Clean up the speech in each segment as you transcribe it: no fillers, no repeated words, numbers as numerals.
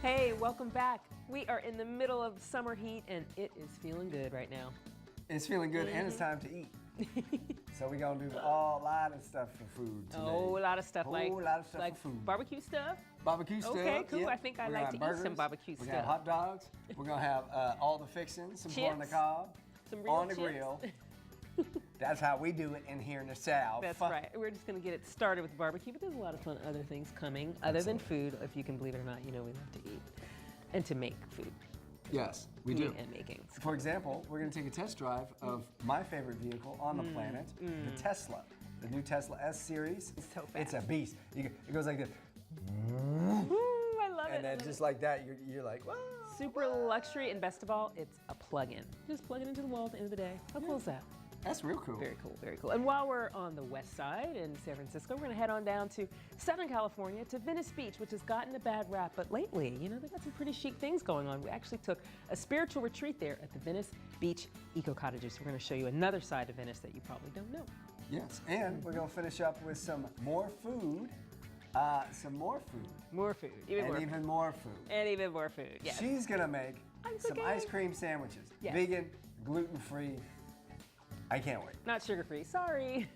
Hey, welcome back. We are in the middle of summer heat and it is feeling good right now. It's feeling good and it's time to eat. So we're gonna do a lot of stuff for food today. Oh, a lot of stuff like for food. Barbecue stuff. Barbecue stuff. Okay, cool. Yep. I think I like to eat some barbecue stuff. We're gonna have hot dogs. We're gonna have all the fixings, some corn on the cob, some real on the chips. grill. That's how we do it in here in the South. That's right. We're just going to get it started with barbecue, but there's a lot of fun other things coming other than food. If you can believe it or not, you know we love to eat and to make food. Yes, we do. And making. For example, we're going to take a test drive of my favorite vehicle on the planet, the Tesla. The new Tesla S Series. It's so fast. It's a beast. It goes like this. Ooh, I love it. And then just like that, you're like, whoa. Super luxury, and best of all, it's a plug-in. Just plug it into the wall at the end of the day. How cool is that? That's real cool. Very cool, very cool. And while we're on the west side in San Francisco, we're going to head on down to Southern California to Venice Beach, which has gotten a bad rap. But lately, you know, they've got some pretty chic things going on. We actually took a spiritual retreat there at the Venice Beach Eco Cottages. We're going to show you another side of Venice that you probably don't know. Yes, and we're going to finish up with some more food. More food. More food. Even more food. And even more food, yes. She's going to make some ice cream sandwiches. Yes. Vegan, gluten-free. I can't wait. Not sugar-free, sorry.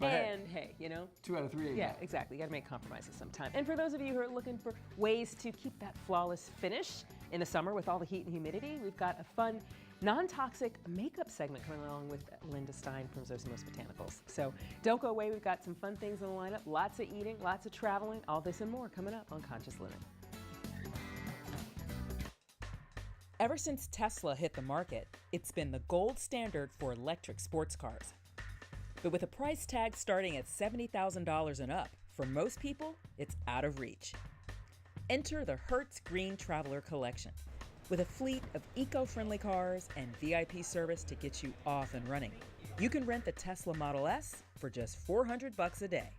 And hey, you know. 2 out of 3 ain't Yeah, bad. exactly. You got to make compromises sometime. And for those of you who are looking for ways to keep that flawless finish in the summer with all the heat and humidity, we've got a fun, non-toxic makeup segment coming along with Linda Stein from Zosimos Botanicals. So don't go away. We've got some fun things in the lineup. Lots of eating, lots of traveling, all this and more coming up on Conscious Living. Ever since Tesla hit the market, it's been the gold standard for electric sports cars. But with a price tag starting at $70,000 and up, for most people, it's out of reach. Enter the Hertz Green Traveler Collection, with a fleet of eco-friendly cars and VIP service to get you off and running. You can rent the Tesla Model S for just $400 a day.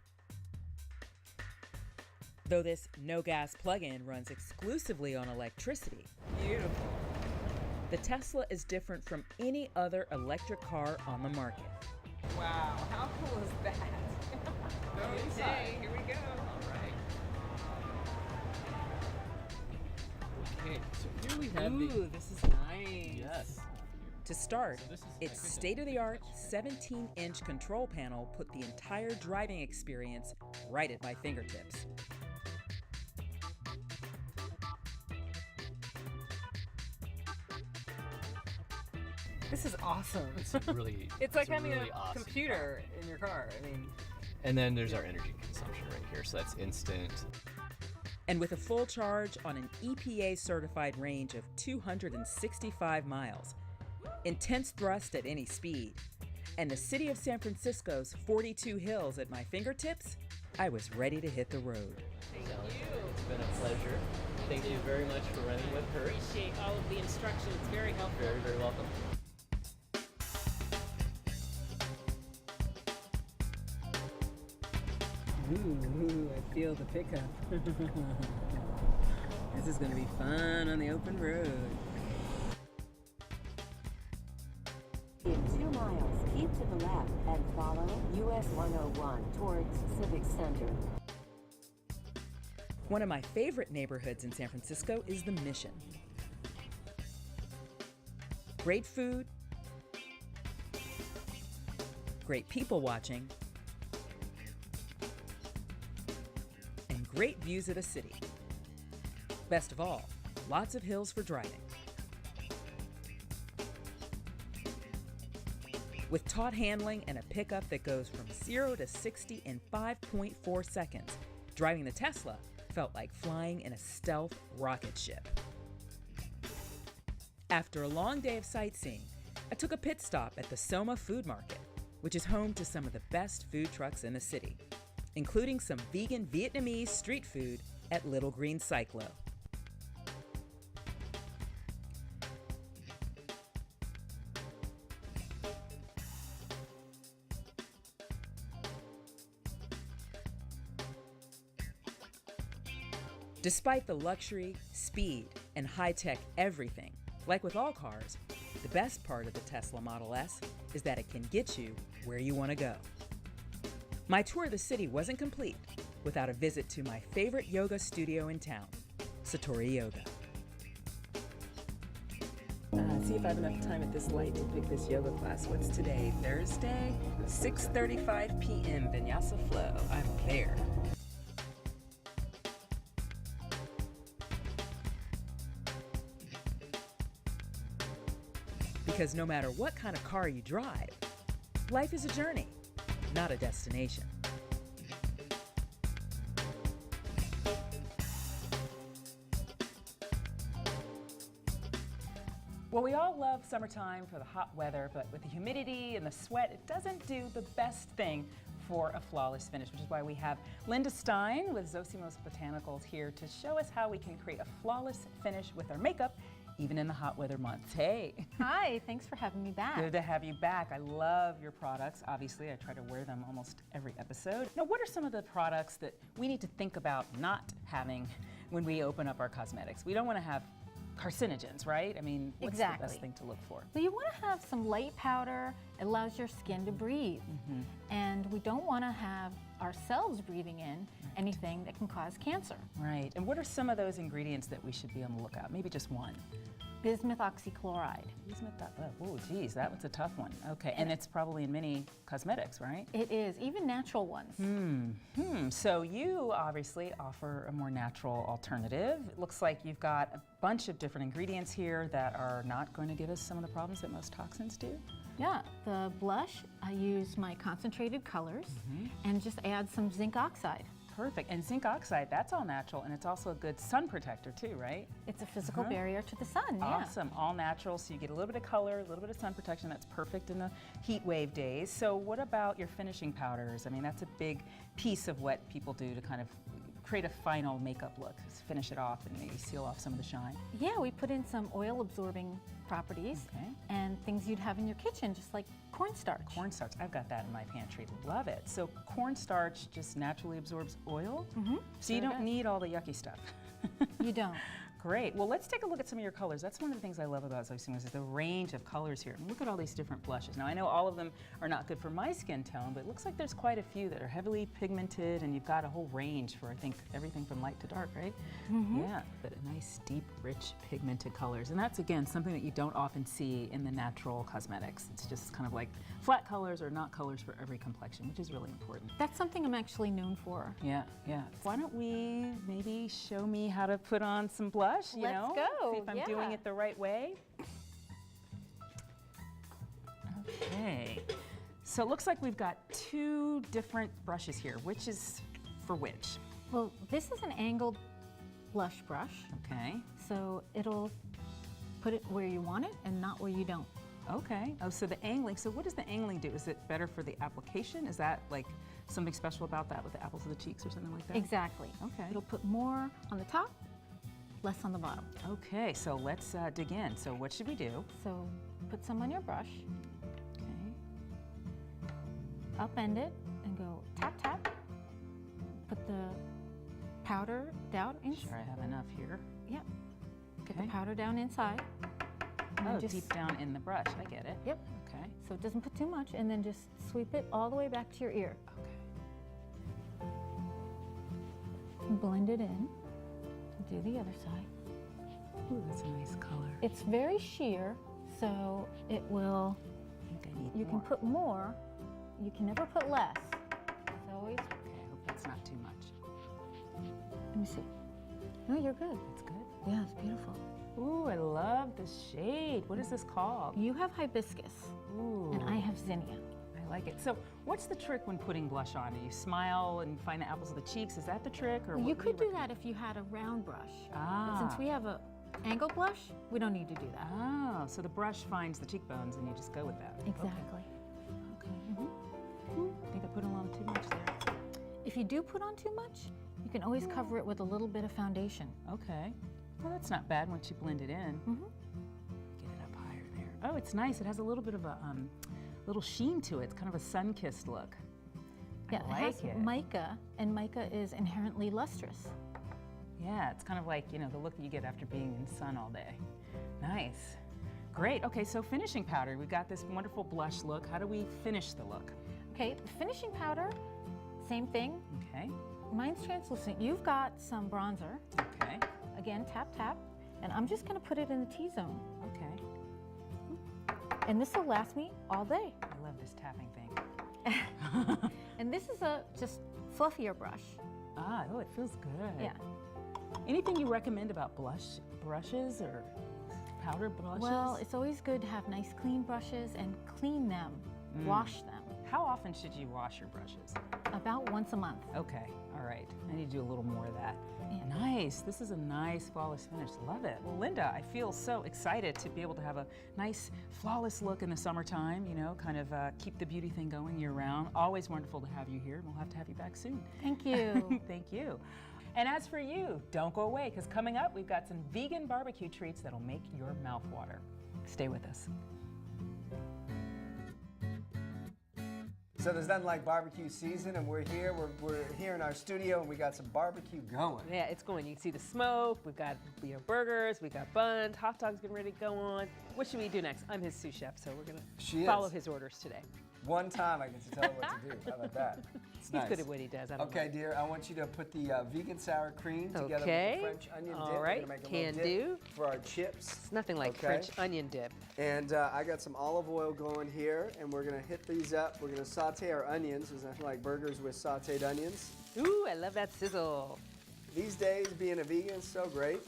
Though this no-gas plug-in runs exclusively on electricity, beautiful, the Tesla is different from any other electric car on the market. Wow, how cool is that? Go inside. Here we go. All right. Okay, so here we have Ooh, this is nice. Yes. To start, So this is its state-of-the-art 17-inch control panel put the entire driving experience right at my fingertips. This is awesome. It's really It's like having really a awesome computer in your car. I mean, And then there's our energy consumption right here, so that's instant. And with a full charge on an EPA-certified range of 265 miles, intense thrust at any speed, and the city of San Francisco's 42 hills at my fingertips, I was ready to hit the road. thank you. It's been a pleasure. Thank you very much for running with her. Appreciate all of the instructions. Very helpful. Very, very welcome. Ooh, I feel the pickup. This is going to be fun on the open road. In 2 miles, keep to the left and follow US 101 towards Civic Center. One of my favorite neighborhoods in San Francisco is the Mission. Great food, great people watching, and great views of the city. Best of all, lots of hills for driving. With taut handling and a pickup that goes from 0 to 60 in 5.4 seconds, driving the Tesla felt like flying in a stealth rocket ship. After a long day of sightseeing, I took a pit stop at the Soma Food Market, which is home to some of the best food trucks in the city, including some vegan Vietnamese street food at Little Green Cyclo. Despite the luxury, speed, and high-tech everything, like with all cars, the best part of the Tesla Model S is that it can get you where you want to go. My tour of the city wasn't complete without a visit to my favorite yoga studio in town, Satori Yoga. See if I have enough time at this light to pick this yoga class. What's today? Thursday, 6:35 p.m. Vinyasa Flow. I'm there. Because no matter what kind of car you drive, life is a journey, not a destination. Well, we all love summertime for the hot weather, but with the humidity and the sweat, it doesn't do the best thing for a flawless finish, which is why we have Linda Stein with Zosimos Botanicals here to show us how we can create a flawless finish with our makeup, even in the hot weather months. Hey. Hi, thanks for having me back. Good to have you back. I love your products. Obviously, I try to wear them almost every episode. Now, what are some of the products that we need to think about not having when we open up our cosmetics? We don't want to have carcinogens, right? I mean, what's the best thing to look for? So you want to have some light powder. It allows your skin to breathe. And we don't want to have ourselves breathing in anything that can cause cancer. Right. And what are some of those ingredients that we should be on the lookout? Maybe just one. Bismuth oxychloride. Oh, geez, that one's a tough one. Okay, and it's probably in many cosmetics, right? It is, even natural ones. So you obviously offer a more natural alternative. It looks like you've got a bunch of different ingredients here that are not going to give us some of the problems that most toxins do. Yeah, the blush, I use my concentrated colors and just add some zinc oxide. Perfect. And zinc oxide, that's all natural, and it's also a good sun protector too, right? It's a physical barrier to the sun, yeah. Awesome. All natural, so you get a little bit of color, a little bit of sun protection. That's perfect in the heat wave days. So what about your finishing powders? I mean, that's a big piece of what people do to kind of create a final makeup look, just finish it off and maybe seal off some of the shine. Yeah, we put in some oil-absorbing properties and things you'd have in your kitchen, just like cornstarch. Cornstarch, I've got that in my pantry. Love it. So cornstarch just naturally absorbs oil? So you don't need all the yucky stuff. You don't. Great. Well, let's take a look at some of your colors. That's one of the things I love about Zosimos is the range of colors here. And look at all these different blushes. Now, I know all of them are not good for my skin tone, but it looks like there's quite a few that are heavily pigmented, and you've got a whole range for, I think, everything from light to dark, right? Yeah, but a nice, deep, rich, pigmented colors. And that's, again, something that you don't often see in the natural cosmetics. It's just kind of like flat colors or not colors for every complexion, which is really important. That's something I'm actually known for. Yeah, yeah. Why don't we maybe show me how to put on some blush? You Let's know? go. See if I'm doing it the right way. Okay. So it looks like we've got two different brushes here. Which is for which? Well, this is an angled blush brush. Okay. So it'll put it where you want it and not where you don't. Okay. Oh, so the angling. So what does the angling do? Is it better for the application? Is that like something special about that with the apples of the cheeks or something like that? Exactly. Okay. It'll put more on the top, less on the bottom. Okay, so let's dig in. So what should we do? So put some on your brush, Okay. upend it, and go tap, tap. Put the powder down inside. Sure, I have enough here. Yep. Get Okay. the powder down inside. And Oh, then just, deep down in the brush. I get it. Yep. Okay. So it doesn't put too much, and then just sweep it all the way back to your ear. Okay. And blend it in. Do the other side. Ooh, that's a nice color. It's very sheer, so it will, I think I need you more. can put more, you can never put less. It's always, Okay, I hope that's not too much. let me see. No, you're good. That's good. Yeah, it's beautiful. Ooh, I love the shade. What is this called? You have hibiscus, Ooh, and I have zinnia. I like it. So what's the trick when putting blush on? Do you smile and find the apples of the cheeks? Is that the trick? Or You what could do do that if you had a round brush. But Ah. since we have a angled blush, we don't need to do that. Oh, so the brush finds the cheekbones and you just go with that. Exactly. Okay. Ooh, I think I put a little too much there. If you do put on too much, you can always cover it with a little bit of foundation. Okay. Well, that's not bad once you blend it in. Get it up higher there. Oh, it's nice. It has a little bit of a little sheen to it. It's kind of a sun-kissed look. Yeah, I it has like it. mica, and mica is inherently lustrous. Yeah, it's kind of like, you know, the look that you get after being in the sun all day. Nice. Great. Okay, so finishing powder. We've got this wonderful blush look. How do we finish the look? Okay, finishing powder, same thing. Okay. Mine's translucent. You've got some bronzer. Okay. again, tap, tap. And I'm just gonna put it in the T-zone. Okay. And this will last me all day. I love this tapping thing. And this is a just fluffier brush. Oh, it feels good. Yeah. Anything you recommend about brushes or powder brushes? Well, it's always good to have nice clean brushes and clean them, wash them. How often should you wash your brushes? About once a month. Okay, all right. I need to do a little more of that. Yeah. Nice. This is a nice flawless finish. Love it. Well, Linda, I feel so excited to be able to have a nice flawless look in the summertime, you know, kind of keep the beauty thing going year round. Always wonderful to have you here, and we'll have to have you back soon. Thank you. Thank you. And as for you, don't go away, because coming up, we've got some vegan barbecue treats that'll make your mouth water. Stay with us. So there's nothing like barbecue season, and we're here. We're here in our studio, and we got some barbecue going. Yeah, it's going. You can see the smoke. We've got burgers. We've got buns. Hot dogs getting ready to go on. What should we do next? I'm his sous chef, so we're gonna follow his orders today. One time I get to tell her what to do. How about that? It's He's nice. good at what he does. I don't Okay, know. dear, I want you to put the vegan sour cream together Okay. with the French onion All dip. right. We're gonna make a Can little do. dip for our chips. It's nothing like Okay. French onion dip. And I got some olive oil going here, and we're gonna hit these up. We're gonna saute our onions. There's nothing like burgers with sauteed onions. Ooh, I love that sizzle. These days, being a vegan is so great.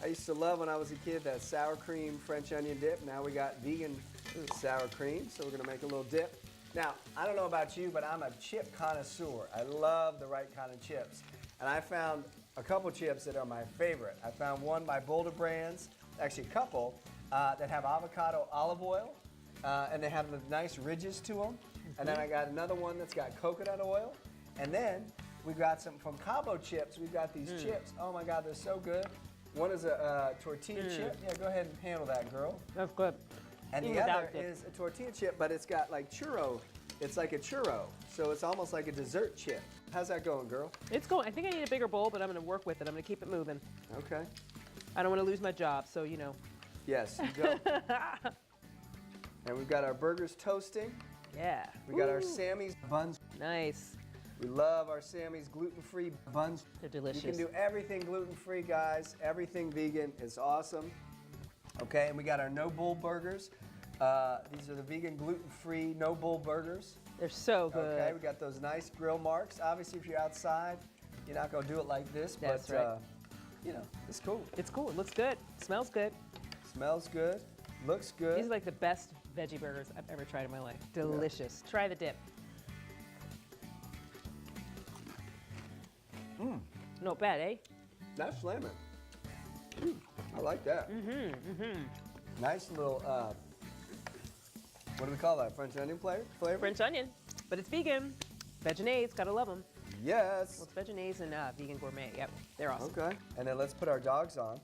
I used to love when I was a kid that sour cream French onion dip. Now we got vegan sour cream, so we're gonna make a little dip. Now, I don't know about you, but I'm a chip connoisseur. I love the right kind of chips. And I found a couple chips that are my favorite. I found one by Boulder Brands, actually a couple, that have avocado olive oil, and they have the nice ridges to them. And then I got another one that's got coconut oil. And then we got some from Cabo Chips. We've got these chips. Oh my God, they're so good. One is a tortilla chip. Yeah, go ahead and handle that, girl. That's good. And the Even other without dip. is a tortilla chip, but it's got like churro. It's like a churro, so it's almost like a dessert chip. How's that going, girl? It's going. I think I need a bigger bowl, but I'm going to work with it. I'm going to keep it moving. Okay. I don't want to lose my job, so you know. Yes, you go. And we've got our burgers toasting. Yeah. We got our Ooh, Sammy's buns. Nice. We love our Sammy's gluten-free buns. They're delicious. You can do everything gluten-free, guys. Everything vegan is awesome. Okay, and we got our no bull burgers. These are the vegan gluten-free no bull burgers. They're so good. Okay, we got those nice grill marks. Obviously, if you're outside, you're not gonna do it like this, That's but right. you know, it's cool. It's cool. It looks good. Smells good. Smells good. Looks good. These are like the best veggie burgers I've ever tried in my life. Delicious. Try the dip. Not bad, eh? That's slamming. I like that. Nice little, what do we call that? French onion flavor? French onion, but it's vegan. Vegenaise, gotta love them. Yes. Well, it's Vegenaise and vegan gourmet. Yep, they're awesome. Okay. And then let's put our dogs on.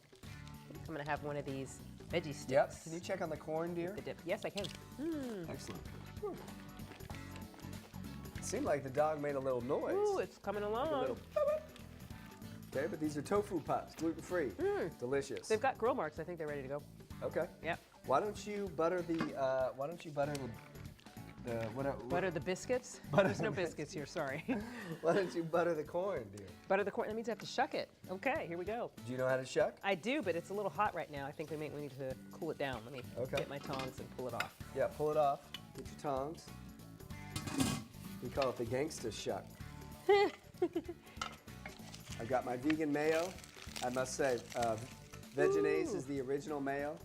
I'm gonna have one of these veggie sticks. Yep. Can you check on the corn, dear? The dip. Yes, I can. Excellent. It seemed like the dog made a little noise. Ooh, it's coming along. Like a little. Okay, but these are tofu puffs, gluten-free. Delicious. They've got grill marks. I think they're ready to go. Okay. Yep. Why don't you butter the? Why don't you butter the what? Butter the biscuits? Butter There's no the biscuits here, sorry. Why don't you butter the corn, dear? Butter the corn, that means I have to shuck it. Okay, here we go. Do you know how to shuck? I do, but it's a little hot right now. I think we need to cool it down. Let me Okay. get my tongs and pull it off. Yeah, pull it off. Get your tongs. We call it the gangsta shuck. I've got my vegan mayo. I must say, Vegenaise is the original mayo.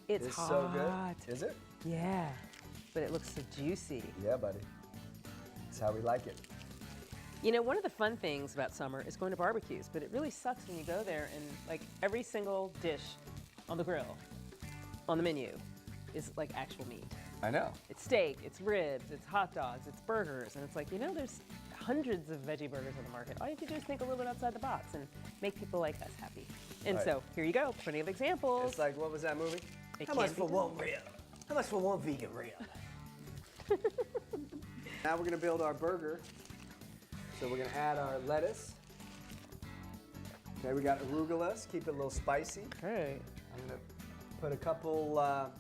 It's hot. so good. Is it? Yeah, but it looks so juicy. Yeah, buddy. That's how we like it. You know, one of the fun things about summer is going to barbecues, but it really sucks when you go there and like every single dish on the grill, on the menu, is like actual meat. I know. It's steak, it's ribs, it's hot dogs, it's burgers, and it's like, you know, there's hundreds of veggie burgers on the market. All you have to do is think a little bit outside the box and make people like us happy. And Right. so here you go, plenty of examples. It's like, what was that movie? It How much can for be one rib? How much for one vegan rib? Now we're gonna build our burger. So we're gonna add our lettuce. Okay, we got arugula. Keep it a little spicy. Okay. I'm gonna put a couple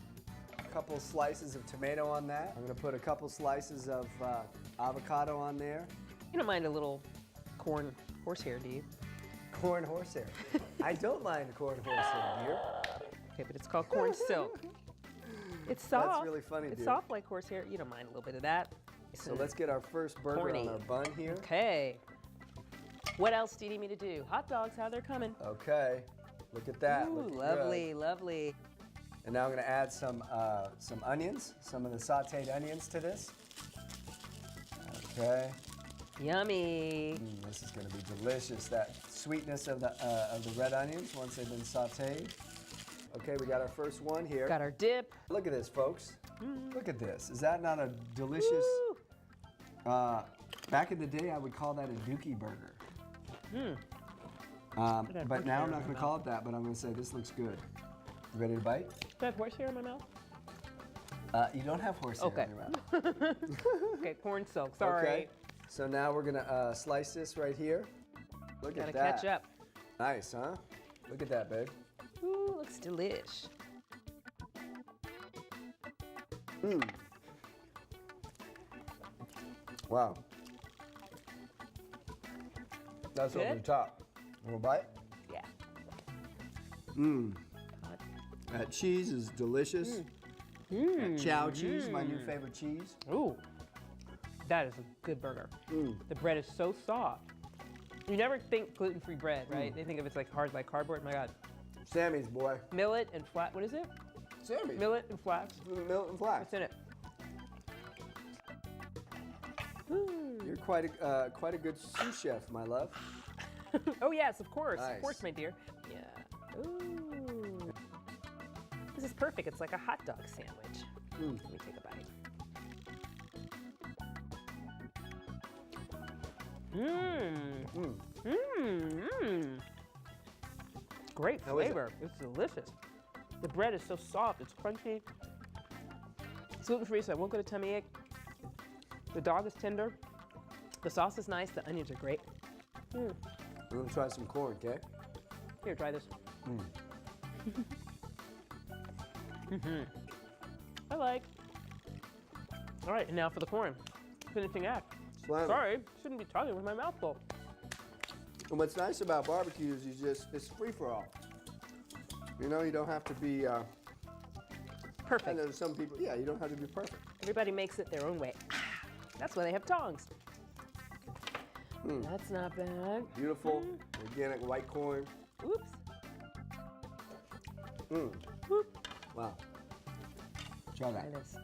slices of tomato on that. I'm gonna put a couple slices of avocado on there. You don't mind a little corn horsehair, do you? Corn horsehair. I don't mind corn horsehair, dear. Okay, but it's called corn silk. It's soft. That's really funny, It's dude. soft like horsehair. You don't mind a little bit of that. So let's get our first burger Corny. on our bun here. Okay. What else do you need me to do? Hot dogs, how they're coming. Okay. Look at that. Ooh, Looking lovely, good. lovely. And now I'm going to add some onions, some of the sautéed onions to this. Okay. Yummy. This is going to be delicious. That sweetness of the red onions once they've been sautéed. Okay, we got our first one here. Got our dip. Look at this, folks. Look at this. Is that not a delicious? Woo. Back in the day, I would call that a dookie burger. have But now horsehair I'm in not my going to call it that, but I'm going to say this looks good. You ready to bite? Do I have horsehair in my mouth? You don't have horsehair Okay. in your mouth. Okay, corn silk, sorry. Okay. So now we're going to slice this right here. Look Gotta at that. catch up. Nice, huh? Look at that, babe. Ooh, looks delish. Wow. That's over Good? the top. One bite? Yeah. Hot. That cheese is delicious. That chow cheese, my new favorite cheese. Ooh, that is a good burger. The bread is so soft. You never think gluten-free bread, right? They think of it's like hard like cardboard. My God. Sammy's, boy. Millet and flat, what is it? Sammy. Millet and flax. Millet and flax. What's in it? You're quite a good sous chef, my love. Oh yes, of course. Nice. Of course, my dear. Yeah. Ooh. This is perfect. It's like a hot dog sandwich. Let me take a bite. Great How is it? flavor. It's delicious. The bread is so soft. It's crunchy. It's gluten-free, so I won't get a tummy ache. The dog is tender. The sauce is nice. The onions are great. I'm gonna try some corn, okay? Here, try this. I like. All right, and now for the corn. Finishing act. Slam it. Sorry, shouldn't be talking with my mouth full. And what's nice about barbecue is it's free for all. You know, you don't have to be. I Perfect. know some people. Yeah, you don't have to be perfect. Everybody makes it their own way. That's why they have tongs. That's not bad. Beautiful, organic white corn. Oops. Wow. Try Try that. this.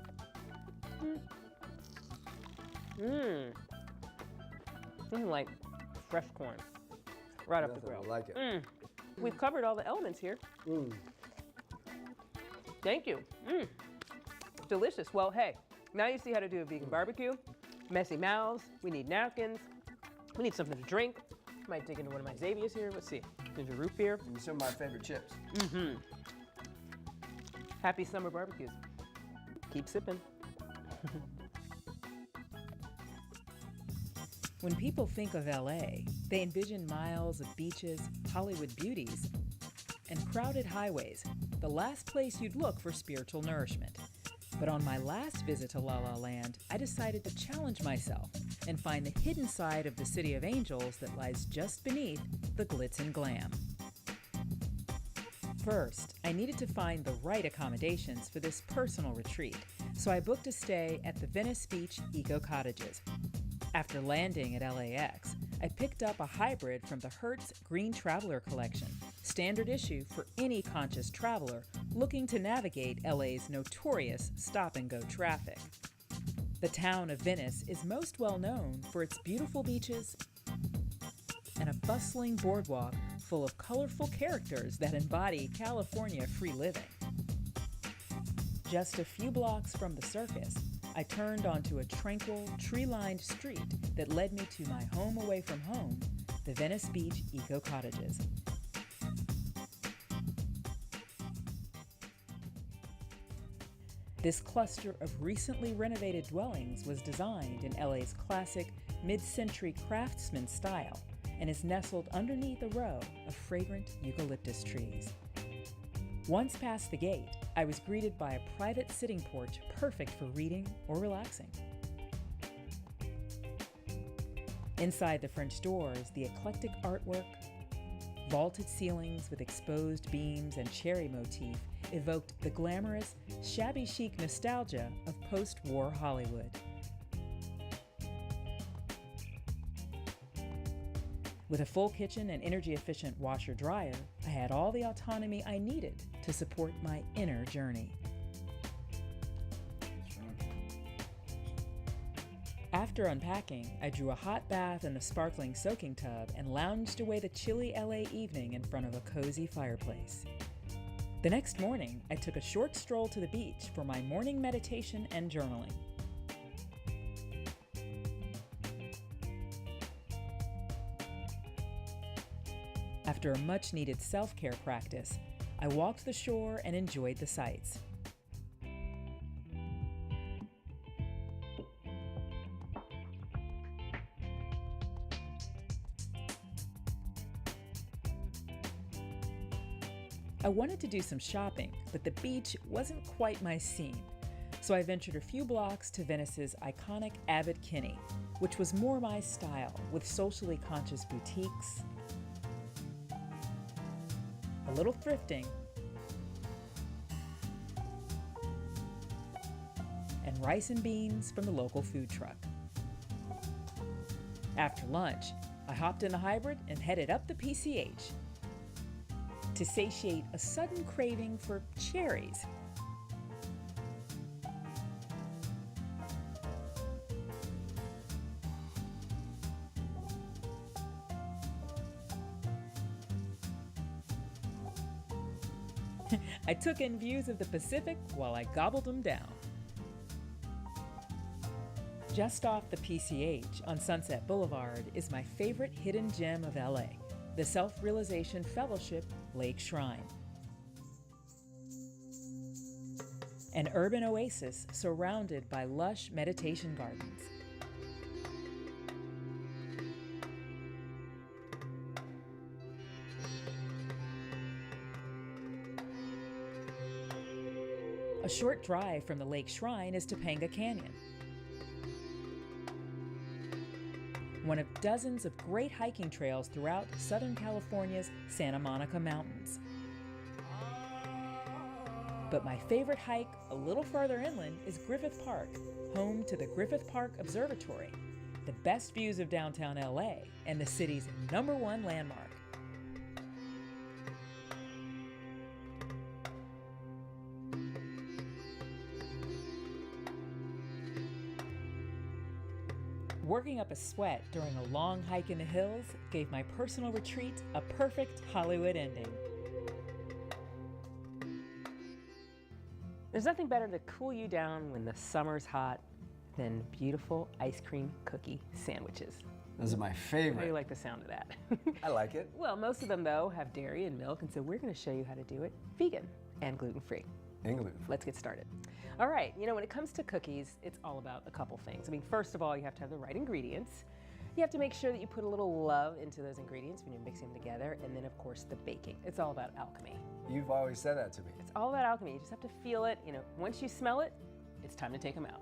Like fresh corn, right off the Nothing grill. like it. We've covered all the elements here. Thank you. Delicious. Well, hey, now you see how to do a vegan barbecue. Messy mouths. We need napkins. We need something to drink. Might dig into one of my Xaviers here. Let's see. Ginger root beer. And some of my favorite chips. Happy summer barbecues. Keep sipping. When people think of LA, they envision miles of beaches, Hollywood beauties, and crowded highways, the last place you'd look for spiritual nourishment. But on my last visit to La La Land, I decided to challenge myself and find the hidden side of the City of Angels that lies just beneath the glitz and glam. First, I needed to find the right accommodations for this personal retreat, so I booked a stay at the Venice Beach Eco Cottages. After landing at LAX, I picked up a hybrid from the Hertz Green Traveler Collection, standard issue for any conscious traveler looking to navigate LA's notorious stop-and-go traffic. The town of Venice is most well known for its beautiful beaches and a bustling boardwalk full of colorful characters that embody California free living. Just a few blocks from the circus, I turned onto a tranquil, tree-lined street that led me to my home away from home, the Venice Beach Eco Cottages. This cluster of recently renovated dwellings was designed in LA's classic mid-century craftsman style and is nestled underneath a row of fragrant eucalyptus trees. Once past the gate, I was greeted by a private sitting porch perfect for reading or relaxing. Inside the French doors, the eclectic artwork, Vaulted ceilings with exposed beams and cherry motif evoked the glamorous, shabby chic nostalgia of post-war Hollywood. With a full kitchen and energy-efficient washer-dryer, I had all the autonomy I needed to support my inner journey. After unpacking, I drew a hot bath in the sparkling soaking tub and lounged away the chilly LA evening in front of a cozy fireplace. The next morning, I took a short stroll to the beach for my morning meditation and journaling. After a much-needed self-care practice, I walked the shore and enjoyed the sights. I wanted to do some shopping, but the beach wasn't quite my scene, so I ventured a few blocks to Venice's iconic Abbot Kinney, which was more my style, with socially conscious boutiques, a little thrifting, and rice and beans from the local food truck. After lunch, I hopped in a hybrid and headed up the PCH to satiate a sudden craving for cherries. I took in views of the Pacific while I gobbled them down. Just off the PCH on Sunset Boulevard is my favorite hidden gem of LA, the Self-Realization Fellowship Lake Shrine. An urban oasis surrounded by lush meditation gardens. A short drive from the lake shrine is Topanga Canyon, one of dozens of great hiking trails throughout Southern California's Santa Monica Mountains. But my favorite hike a little farther inland is Griffith Park, home to the Griffith Park Observatory, the best views of downtown LA and the city's #1 landmark. Working up a sweat during a long hike in the hills gave my personal retreat a perfect Hollywood ending. There's nothing better to cool you down when the summer's hot than beautiful ice cream cookie sandwiches. Those are my How do favorite. you like the sound of that? I like it. Well, most of them, though, have dairy and milk, and so we're going to show you how to do it vegan and gluten-free. England. Let's get started. All right, when it comes to cookies, it's all about a couple things. I mean, first of all, you have to have the right ingredients. You have to make sure that you put a little love into those ingredients when you're mixing them together, and then, of course, the baking. It's all about alchemy. You've always said that to me. It's all about alchemy. You just have to feel it. Once you smell it, it's time to take them out.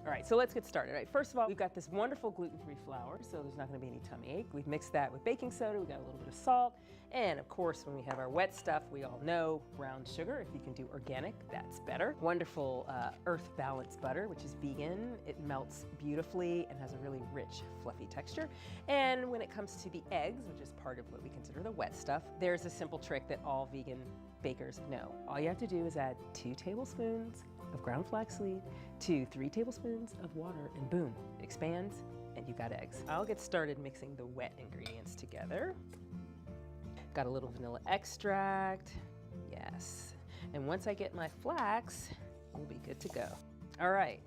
All right, so let's get started. All right, first of all, we've got this wonderful gluten-free flour, so there's not going to be any tummy ache. We've mixed that with baking soda. We've got a little bit of salt. And of course, when we have our wet stuff, we all know brown sugar. If you can do organic, that's better. Wonderful earth balanced butter, which is vegan. It melts beautifully and has a really rich, fluffy texture. And when it comes to the eggs, which is part of what we consider the wet stuff, there's a simple trick that all vegan bakers know. All you have to do is add 2 tablespoons of ground flaxseed to 3 tablespoons of water, and boom, it expands and you've got eggs. I'll get started mixing the wet ingredients together. Got a little vanilla extract, yes. And once I get my flax, we'll be good to go. All right,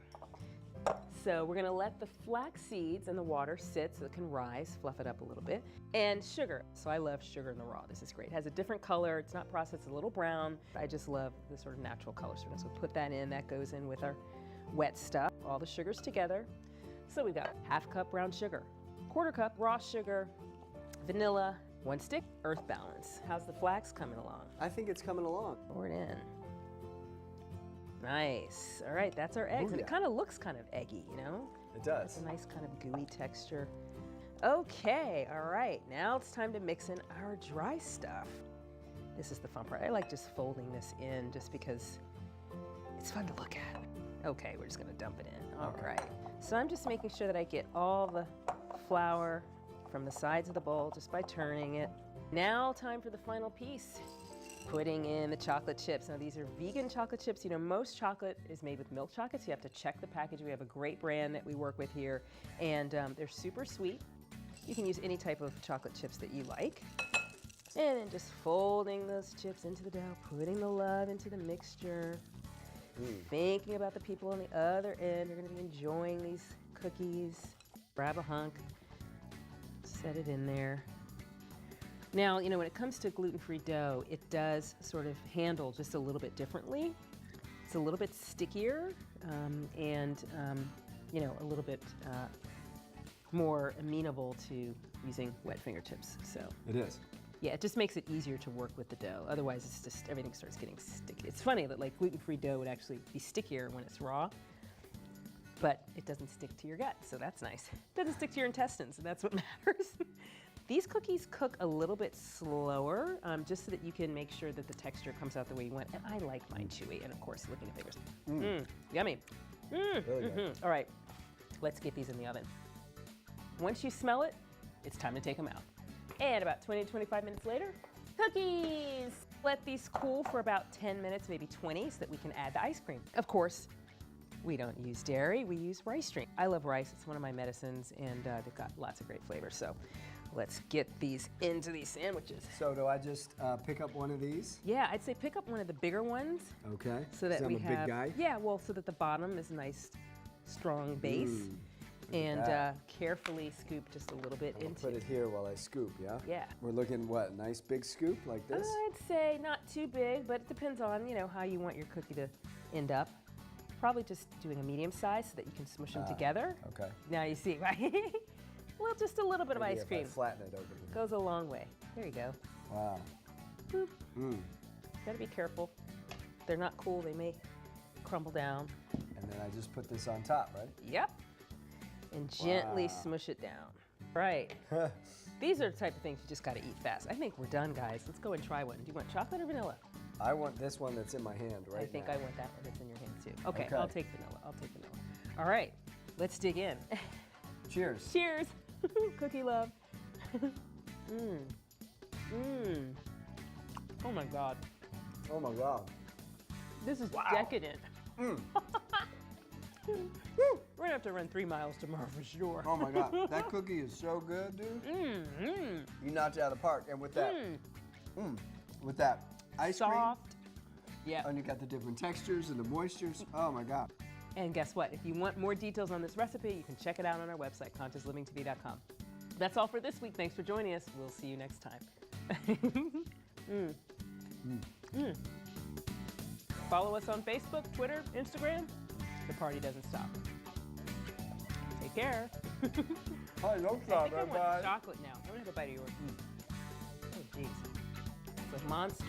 so we're gonna let the flax seeds in the water sit so it can rise, fluff it up a little bit. And sugar, so I love sugar in the raw. This is great. It has a different color, it's not processed, it's a little brown. I just love the sort of natural color. So put that in, that goes in with our wet stuff. All the sugars together. So we've got 1/2 cup brown sugar, 1/4 cup raw sugar, vanilla, 1 stick, earth balance. How's the flax coming along? I think it's coming along. Pour it in. Nice. All right, that's our eggs. Ooh, And yeah. it kind of looks kind of eggy, It It's does. a nice kind of gooey texture. Okay, all right, now it's time to mix in our dry stuff. This is the fun part. I like just folding this in just because it's fun to look at. Okay, we're just gonna dump it in. All right. So I'm just making sure that I get all the flour from the sides of the bowl just by turning it. Now time for the final piece. Putting in the chocolate chips. Now these are vegan chocolate chips. You know, most chocolate is made with milk chocolate, so you have to check the package. We have a great brand that we work with here, and they're super sweet. You can use any type of chocolate chips that you like. And then just folding those chips into the dough, putting the love into the mixture, thinking about the people on the other end. You're gonna be enjoying these cookies. Grab a hunk, set it in there. Now, you know, when it comes to gluten-free dough, it does sort of handle just a little bit differently. It's a little bit stickier and, you know, a little bit more amenable to using wet fingertips. So It is. yeah, it just makes it easier to work with the dough. Otherwise, it's just everything starts getting sticky. It's funny that like gluten-free dough would actually be stickier when it's raw, but it doesn't stick to your gut, so that's nice. It doesn't stick to your intestines, and that's what matters. These cookies cook a little bit slower, just so that you can make sure that the texture comes out the way you want. And I like mine chewy, and of course, licking the fingers. Yummy. Really good. All right, let's get these in the oven. Once you smell it, it's time to take them out. And about 20 to 25 minutes later, cookies! Let these cool for about 10 minutes, maybe 20, so that we can add the ice cream. Of course, we don't use dairy, we use rice drink. I love rice, it's one of my medicines, and they've got lots of great flavors. So let's get these into these sandwiches. So do I just pick up one of these? Yeah, I'd say pick up one of the bigger ones. Okay. So that 'Cause we I'm a have, big guy. yeah, well, so that the bottom is a nice, strong base. And that. carefully scoop just a little bit I'll into put it here while I scoop, yeah? Yeah. We're looking, what, nice big scoop like this? I'd say not too big, but it depends on, you know, how you want your cookie to end up. Probably just doing a medium size so that you can smush them together. Okay. Now you see, right? Well, just a little bit Maybe of ice if cream. I flatten it over here. Goes a long way. There you go. Wow. Boop. Mm. Gotta be careful. If they're not cool, they may crumble down. And then I just put this on top, right? Yep. And gently Wow. smush it down. Right. These are the type of things you just gotta eat fast. I think we're done, guys. Let's go and try one. Do you want chocolate or vanilla? I want this one that's in my hand right I think now. I want that one that's in your hand too. Okay, Okay. I'll take vanilla. I'll take vanilla. All right, let's dig in. Cheers. Cheers. Cookie love. Oh my God. Oh my God. This is decadent. We're gonna have to run 3 miles tomorrow for sure. Oh my God. That cookie is so good, dude. You knocked it out of the park. And with that, with that ice Soft. cream, Yeah. and you got the different textures and the moistures. Oh my God. And guess what? If you want more details on this recipe, you can check it out on our website, consciouslivingtv.com. That's all for this week. Thanks for joining us. We'll see you next time. Follow us on Facebook, Twitter, Instagram. The party doesn't stop. Take care. Hi, no I think I want chocolate now. I'm gonna have a bite of yours. Oh, jeez. It's a monster.